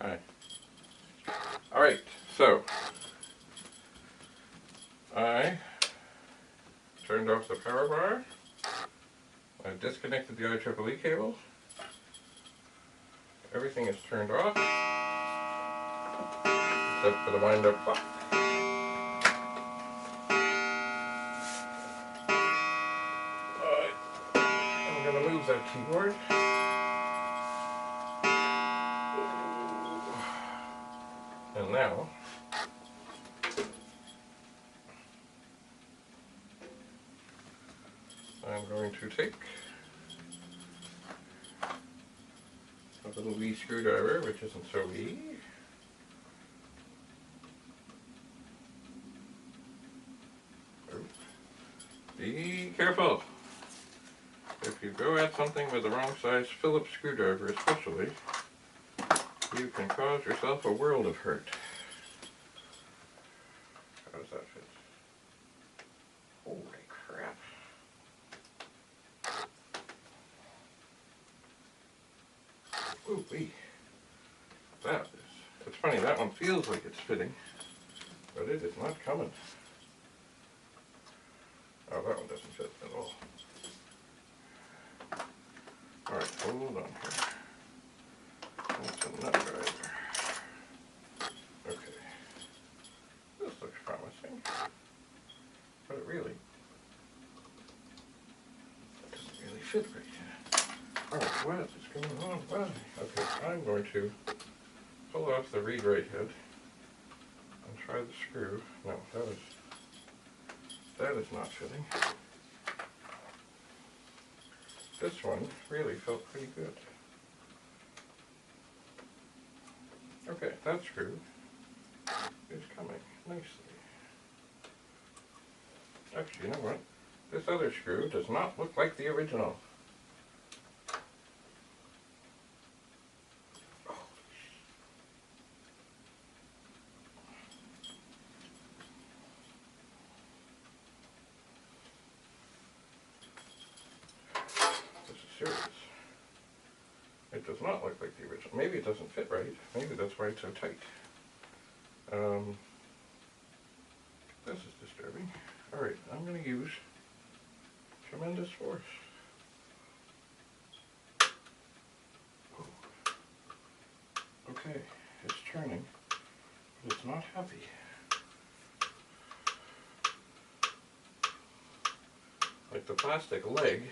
Hi. Alright, so I turned off the power bar. I disconnected the IEEE cable. Everything is turned off except for the wind-up clock. I'm going to move that keyboard. And now I'm going to take a little wee screwdriver, which isn't so wee. Be careful. If you go at something with the wrong size Phillips screwdriver especially, you can cause yourself a world of hurt. How does that fit? Holy crap. Ooh wee. That is, it's funny, that one feels like it's fitting, but it is not coming. Oh, that one doesn't fit at all. Alright, hold on here. That's a nut driver. Okay. This looks promising. But it really doesn't fit right. Alright, what is going on? Why? Okay, I'm going to pull off the read-write head and try the screw. No, that is not fitting. This one really felt pretty good. Okay, that screw is coming nicely. Actually, you know what? This other screw does not look like the original. Serious. It does not look like the original. Maybe it doesn't fit right. Maybe that's why it's so tight. This is disturbing. Alright, I'm going to use tremendous force. Okay, it's turning, but it's not happy. Like the plastic leg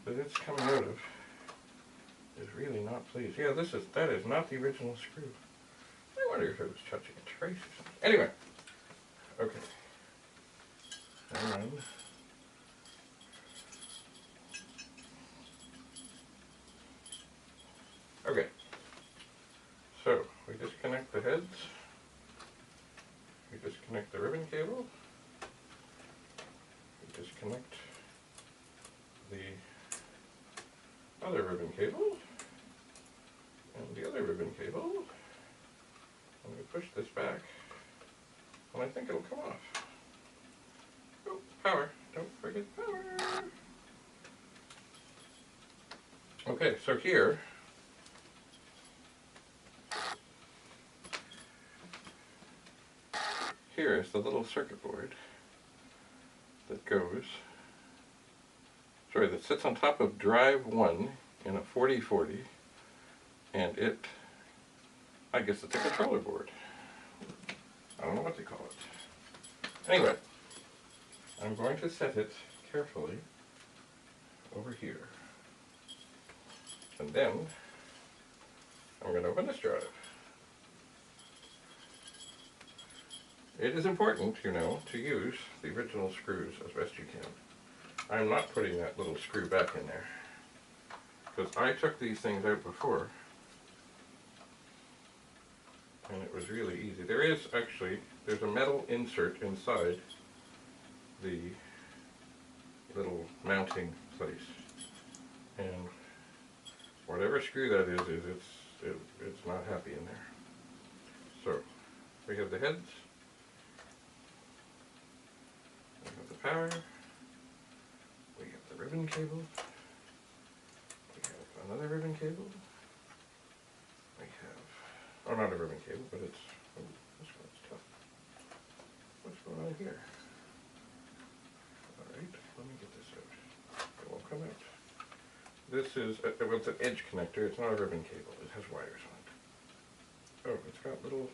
that it's coming out of is really not pleased. Yeah, that is not the original screw. I wonder if it was touching a trace or something. Anyway, okay. Hang on. Okay. So we disconnect the heads. We disconnect the ribbon cable. We disconnect the other ribbon cable and the other ribbon cable, and we push this back, and I think it'll come off. Oh, power, don't forget power. Okay, so here is the little circuit board that sits on top of drive 1 in a 4040, and I guess it's a controller board. I don't know what they call it. Anyway, I'm going to set it carefully over here. And then I'm going to open this drive. It is important, you know, to use the original screws as best you can. I'm not putting that little screw back in there, because I took these things out before, and it was really easy. There's a metal insert inside the little mounting place, and whatever screw that is it's not happy in there. So we have the heads, we have the power, we have the ribbon cable, we have another ribbon cable, we have this is, well, it's an edge connector, it's not a ribbon cable, it has wires on it. Oh, it's got little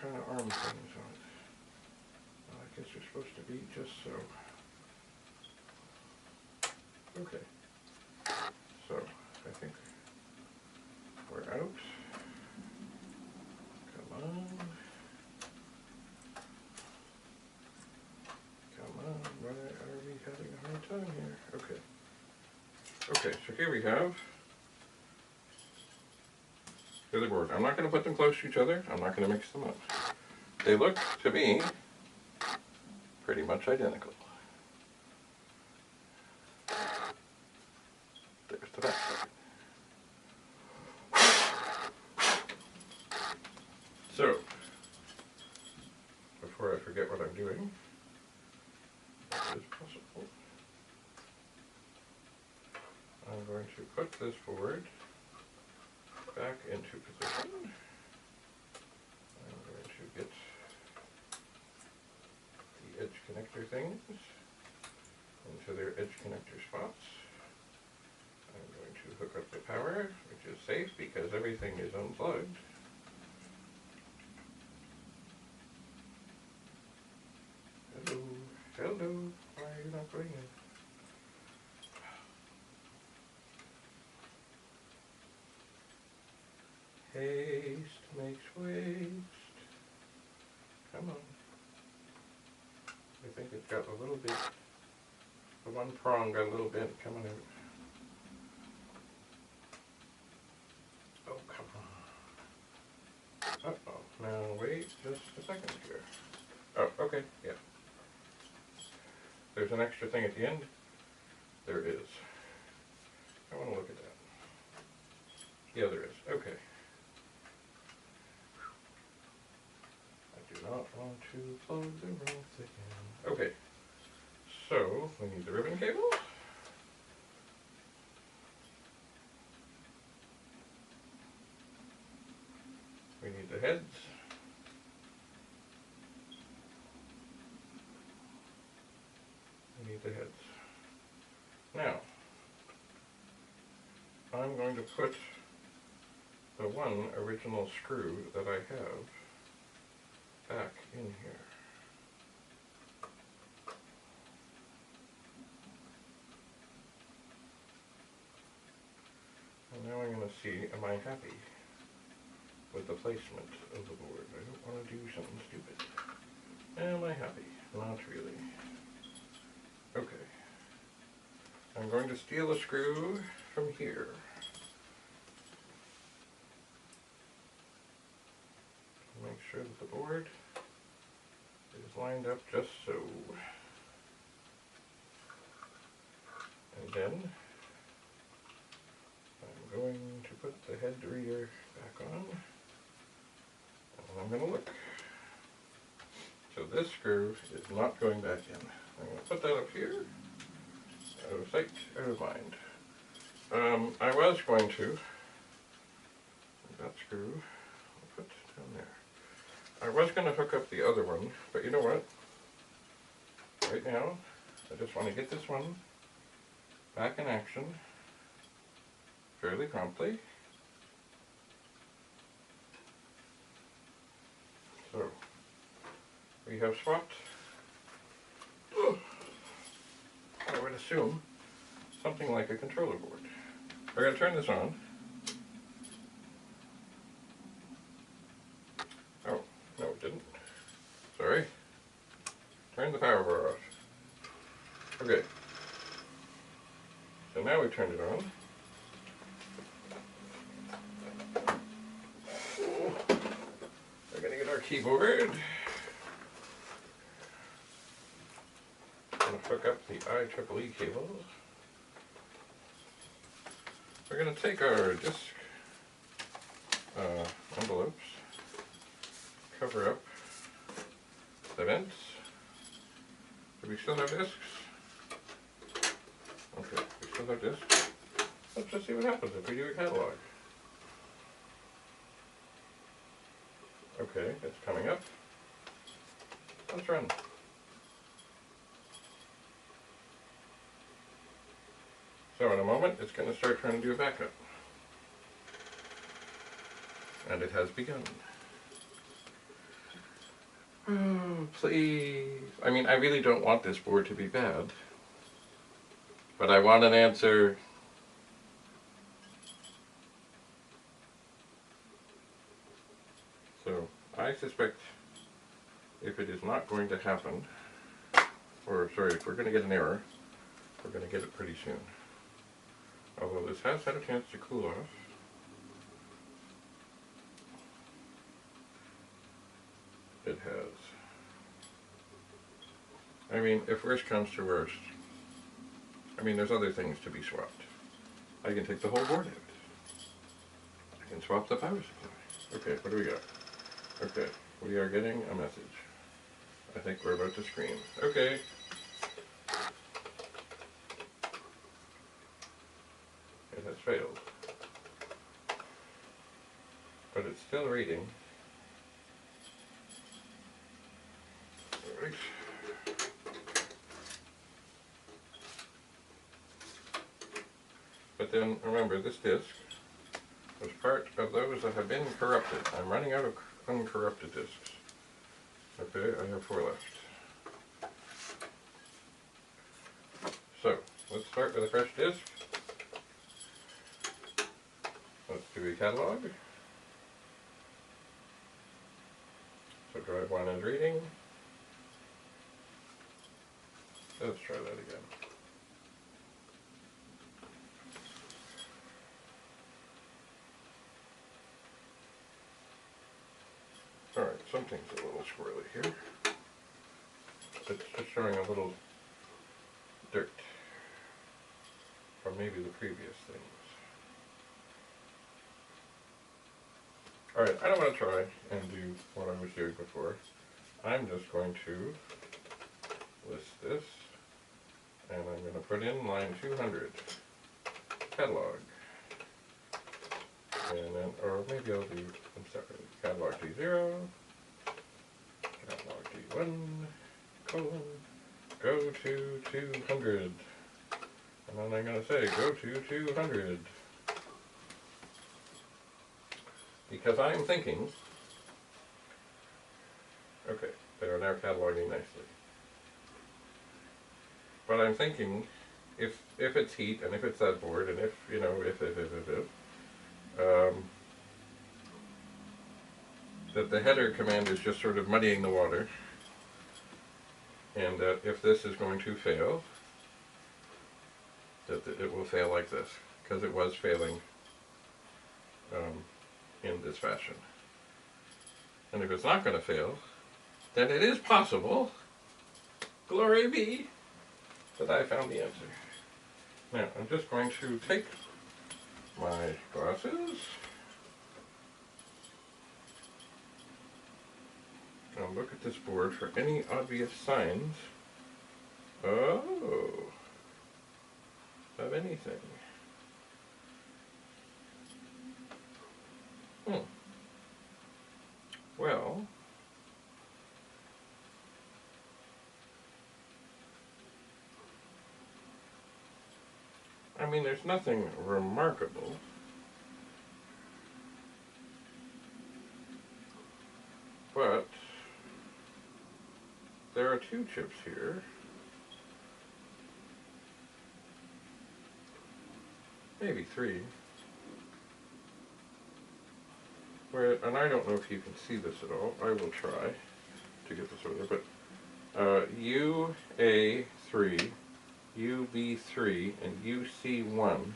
kind of arm things on it. Well, I guess they're supposed to be just so. Okay, so I think we're out. Come on. Come on, why are we having a hard time here? Okay. Okay, so here we have the other board. I'm not going to put them close to each other. I'm not going to mix them up. They look, to me, pretty much identical. There's the back side. So, before I forget what I'm doing, if it's possible, I'm going to put this board back into position. I'm going to get the edge connector things into their edge connector spots. I'm going to hook up the power, which is safe because everything is unplugged. Hello, hello, why are you not going in? Haste makes waste. Come on. I think it's got a little bit, the one prong got a little bit coming out. Oh, come on. Uh-oh. Now wait just a second here. Oh, okay, yeah. There's an extra thing at the end. There is. I want to look at that. Yeah, there is. Okay. I do not want to plug the wrong thing in. Okay. So, we need the ribbon cable. We need the heads. We need the heads. Now, I'm going to put the one original screw that I have back in here. And now I'm going to see, am I happy with the placement of the board? I don't want to do something stupid. Am I happy? Not really. Okay. I'm going to steal a screw from here. Make sure that the board is lined up just so. And then I'm going to put the head reader back on. And I'm going to look. So this screw is not going back in. I'm going to put that up here. Out of sight, out of mind. I was going to, that screw, I'll put down there. I was going to hook up the other one, but you know what? Right now, I just want to get this one back in action fairly promptly. So, we have swapped, I would assume, something like a controller board. We're going to turn this on. Oh, no it didn't. Sorry. Turn the power bar off. Okay. So now we've turned it on. We're going to get our keyboard. Hook up the IEEE cable. We're going to take our disc envelopes, cover up the vents. Do we still have discs? Okay, we still have discs. Let's just see what happens if we do a catalog. Okay, it's coming up. Let's run. So in a moment, it's going to start trying to do a backup. And it has begun. Oh, please. I mean, I really don't want this board to be bad. But I want an answer. So, I suspect if it is not going to happen, or sorry, if we're going to get an error, we're going to get it pretty soon. Although this has had a chance to cool off. It has. I mean, if worst comes to worst, I mean, there's other things to be swapped. I can take the whole board out. I can swap the power supply. Okay, what do we got? Okay, we are getting a message. I think we're about to scream. Okay. It has failed. But it's still reading. Right. But then remember, this disk was part of those that have been corrupted. I'm running out of uncorrupted disks. Okay, I have 4 left. So, let's start with a fresh disk. Let's do a catalog. So drive 1 is reading. Let's try that again. Alright, something's a little squirrely here. It's just showing a little dirt from maybe the previous things. Alright, I don't want to try and do what I was doing before. I'm just going to list this, and I'm going to put in line 200, catalog. And then, or maybe I'll do them separately. Catalog D0, catalog D1, colon, go to 200. And then I'm going to say, go to 200. Because I'm thinking, okay, they are now cataloging nicely. But I'm thinking, if it's heat, and if it's that board, and if, you know, if, that the header command is just sort of muddying the water, and that if this is going to fail, that it will fail like this, because it was failing in this fashion. And if it's not going to fail, then it is possible, glory be, that I found the answer. Now, I'm just going to take my glasses and look at this board for any obvious signs of anything. Well, I mean, there's nothing remarkable. But there are 2 chips here. Maybe 3. Where, and I don't know if you can see this at all. I will try to get this over there. But UA3, UB3, and UC1,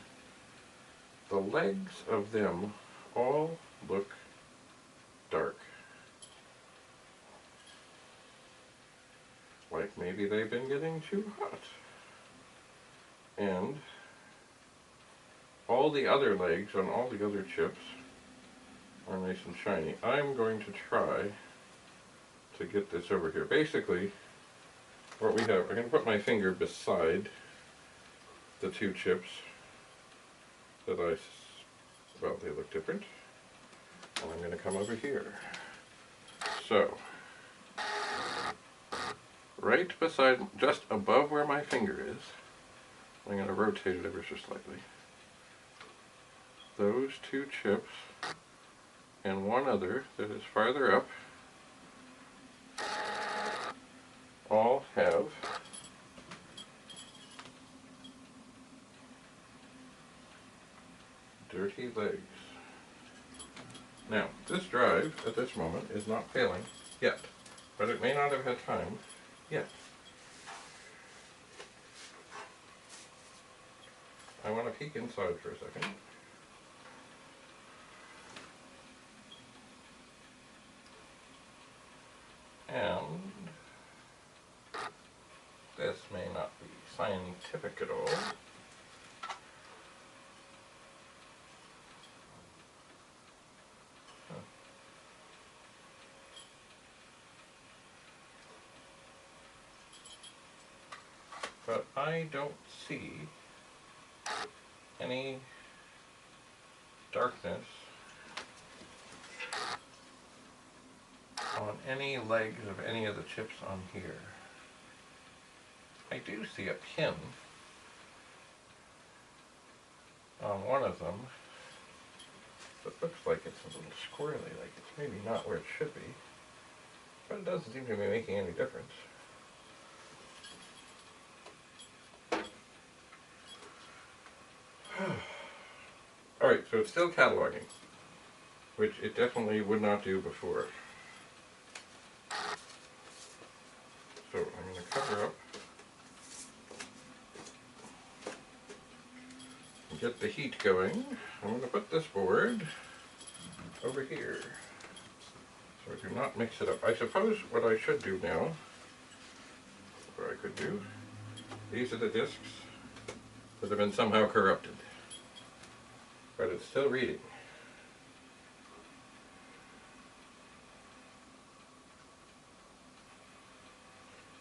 the legs of them all look dark. Like maybe they've been getting too hot. And all the other legs on all the other chips are nice and shiny. I'm going to try to get this over here. Basically, what we have, I'm going to put my finger beside the 2 chips that well, they look different. And I'm going to come over here. So, right beside, just above where my finger is, I'm going to rotate it ever so slightly. Those two chips and one other that is farther up all have dirty legs. Now, this drive at this moment is not failing yet, but it may not have had time yet. I want to peek inside for a second. And this may not be scientific at all. But I don't see any darkness on any legs of any of the chips on here. I do see a pin on one of them that looks like it's a little squirrely, like it's maybe not where it should be, but it doesn't seem to be making any difference. Alright, so it's still cataloging, which it definitely would not do before. So I'm going to cover up and get the heat going. I'm going to put this board over here so I do not mix it up. I suppose what I should do now, or I could do, these are the discs that have been somehow corrupted. But it's still reading.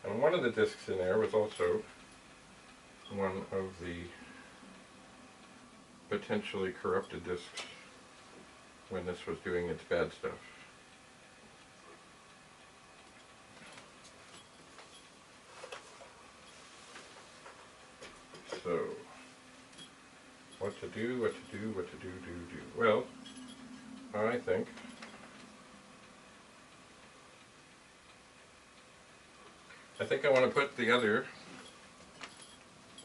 And one of the discs in there was also one of the potentially corrupted discs when this was doing its bad stuff. So, what to do, what to do, what to do. Well, I think I want to put the other,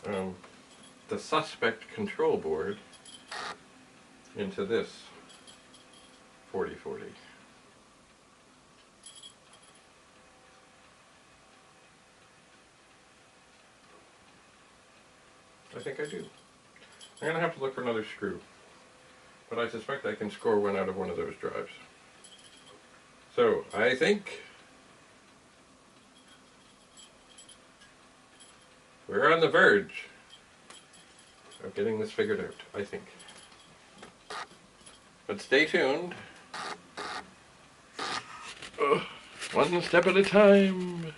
the suspect control board into this 4040. I think I do. I'm going to have to look for another screw, but I suspect I can score one out of one of those drives. So, I think we're on the verge of getting this figured out, I think. But stay tuned. One step at a time.